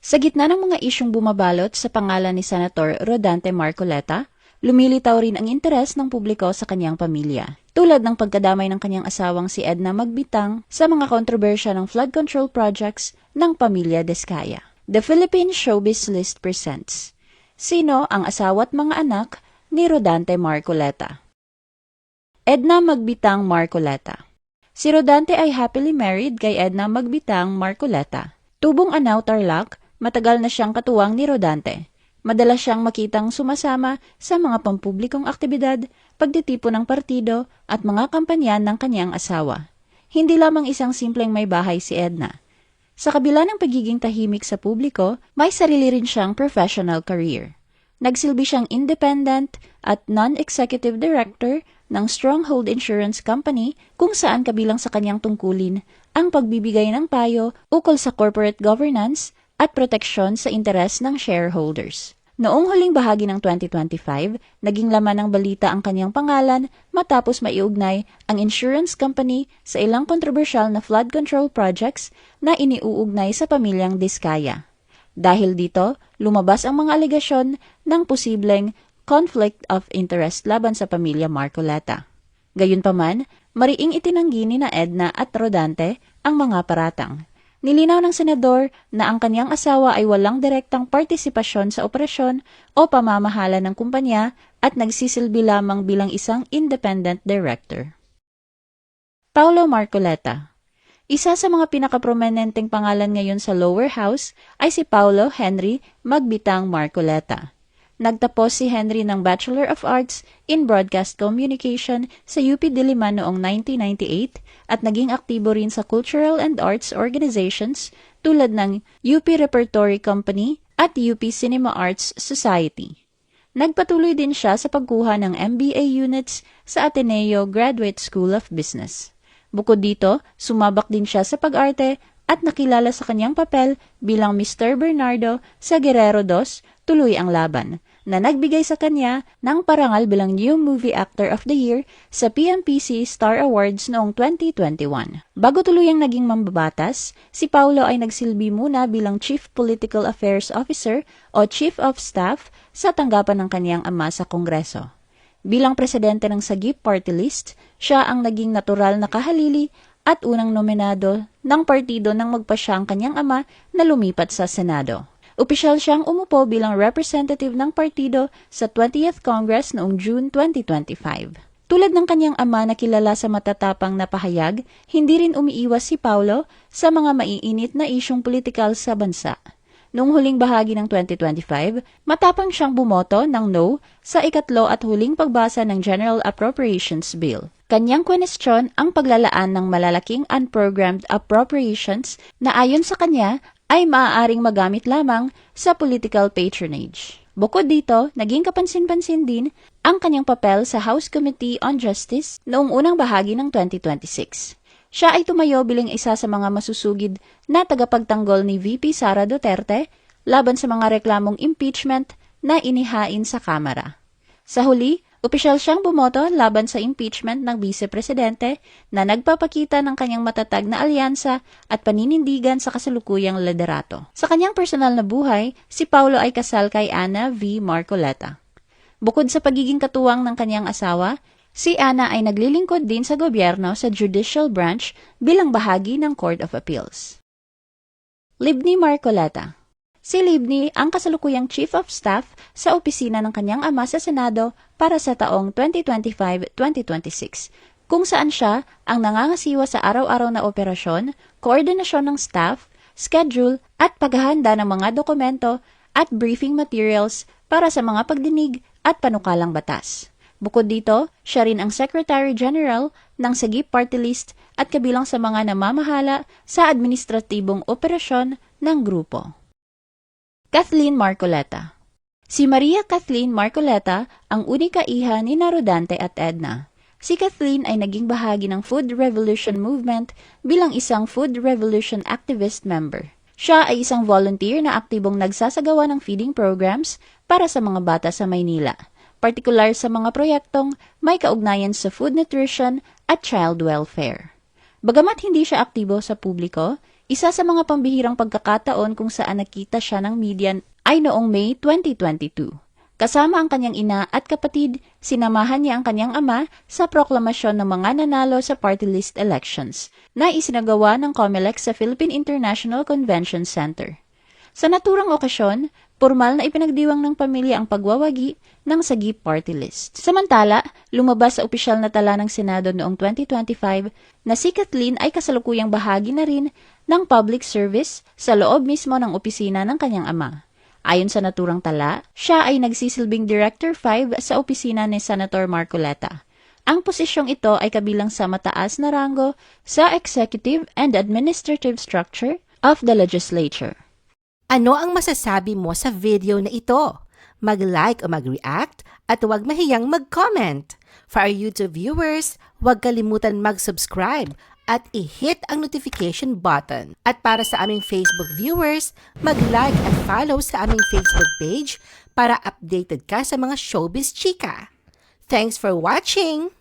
Sa gitna ng mga isyong bumabalot sa pangalan ni Senator Rodante Marcoleta, lumilitaw rin ang interes ng publiko sa kanyang pamilya. Tulad ng pagkadamay ng kanyang asawang si Edna Magbitang sa mga kontrobersya ng flood control projects ng pamilya Diskaya. The Philippine Showbiz List presents: sino ang asawa at mga anak ni Rodante Marcoleta? Edna Magbitang Marcoleta. Si Rodante ay happily married kay Edna Magbitang Marcoleta. Tubong Anaw, Tarlac, matagal na siyang katuwang ni Rodante. Madalas siyang makitang sumasama sa mga pampublikong aktibidad, pagtitipon ng partido at mga kampanyan ng kanyang asawa. Hindi lamang isang simpleng may bahay si Edna. Sa kabila ng pagiging tahimik sa publiko, may sarili rin siyang professional career. Nagsilbi siyang independent at non-executive director ng Stronghold Insurance Company kung saan kabilang sa kanyang tungkulin ang pagbibigay ng payo ukol sa corporate governance at proteksyon sa interes ng shareholders. Noong huling bahagi ng 2025, naging laman ng balita ang kanyang pangalan matapos maiugnay ang insurance company sa ilang kontrobersyal na flood control projects na iniuugnay sa pamilyang Diskaya. Dahil dito, lumabas ang mga alegasyon ng posibleng conflict of interest laban sa pamilya Marcoleta. Gayunpaman, mariing itinanggi ni na Edna at Rodante ang mga paratang. Nilinaw ng senador na ang kanyang asawa ay walang direktang partisipasyon sa operasyon o pamamahala ng kumpanya at nagsisilbi lamang bilang isang independent director. Paulo Marcoleta. Isa sa mga pinakaprominenteng pangalan ngayon sa lower house ay si Paulo Henry Magbitang Marcoleta. Nagtapos si Henry ng Bachelor of Arts in Broadcast Communication sa UP Diliman noong 1998 at naging aktibo rin sa cultural and arts organizations tulad ng UP Repertory Company at UP Cinema Arts Society. Nagpatuloy din siya sa pagkuha ng MBA units sa Ateneo Graduate School of Business. Bukod dito, sumabak din siya sa pag-arte at nakilala sa kanyang papel bilang Mr. Bernardo sa Guerrero 2, Tuloy ang Laban, na nagbigay sa kanya ng parangal bilang New Movie Actor of the Year sa PMPC Star Awards noong 2021. Bago tuluyang naging mambabatas, si Paulo ay nagsilbi muna bilang Chief Political Affairs Officer o Chief of Staff sa tanggapan ng kanyang ama sa Kongreso. Bilang presidente ng Sagip Party List, siya ang naging natural na kahalili at unang nominado ng partido nang magpasya ang kanyang ama na lumipat sa Senado. Opisyal siyang umupo bilang representative ng partido sa 20th Congress noong June 2025. Tulad ng kanyang ama na kilala sa matatapang na pahayag, hindi rin umiiwas si Paulo sa mga maiinit na isyong politikal sa bansa. Noong huling bahagi ng 2025, matapang siyang bumoto ng no sa ikatlo at huling pagbasa ng General Appropriations Bill. Kanyang kwenestyon ang paglalaan ng malalaking unprogrammed appropriations na ayon sa kanya ay maaaring magamit lamang sa political patronage. Bukod dito, naging kapansin-pansin din ang kanyang papel sa House Committee on Justice noong unang bahagi ng 2026. Siya ay tumayo bilang isa sa mga masusugid na tagapagtanggol ni VP Sara Duterte laban sa mga reklamong impeachment na inihain sa Kamara. Sa huli, opisyal siyang bumoto laban sa impeachment ng Vice-Presidente na nagpapakita ng kanyang matatag na alyansa at paninindigan sa kasalukuyang liderato. Sa kanyang personal na buhay, si Paulo ay kasal kay Ana V. Marcoleta. Bukod sa pagiging katuwang ng kanyang asawa, si Ana ay naglilingkod din sa gobyerno sa judicial branch bilang bahagi ng Court of Appeals. Libni Marcoleta. Si Libni ang kasalukuyang Chief of Staff sa opisina ng kanyang ama sa Senado para sa taong 2025-2026, kung saan siya ang nangangasiwa sa araw-araw na operasyon, koordinasyon ng staff, schedule at paghahanda ng mga dokumento at briefing materials para sa mga pagdinig at panukalang batas. Bukod dito, siya rin ang Secretary General ng Sagip Party List at kabilang sa mga namamahala sa administratibong operasyon ng grupo. Kathleen Marcoleta. Si Maria Kathleen Marcoleta ang unika iha ni Rodante at Edna. Si Kathleen ay naging bahagi ng Food Revolution Movement bilang isang Food Revolution activist member. Siya ay isang volunteer na aktibong nagsasagawa ng feeding programs para sa mga bata sa Maynila, partikular sa mga proyektong may kaugnayan sa food nutrition at child welfare. Bagamat hindi siya aktibo sa publiko, Isa sa mga pambihirang pagkakataon kung saan nakita siya ng media ay noong May 2022. Kasama ang kanyang ina at kapatid, sinamahan niya ang kanyang ama sa proklamasyon ng mga nanalo sa party list elections na isinagawa ng COMELEC sa Philippine International Convention Center. Sa naturang okasyon, formal na ipinagdiwang ng pamilya ang pagwawagi ng Sagip Party List. Samantala, lumabas sa opisyal na tala ng Senado noong 2025 na si Kathleen ay kasalukuyang bahagi na rin ng public service sa loob mismo ng opisina ng kanyang ama. Ayon sa naturang tala, siya ay nagsisilbing Director 5 sa opisina ni Senator Marcoleta. Ang posisyong ito ay kabilang sa mataas na rango sa executive and administrative structure of the legislature. Ano ang masasabi mo sa video na ito? Mag-like o mag-react at huwag mahiyang mag-comment. For our YouTube viewers, huwag kalimutan mag-subscribe at i-hit ang notification button. At para sa aming Facebook viewers, mag-like at follow sa aming Facebook page para updated ka sa mga showbiz chika. Thanks for watching!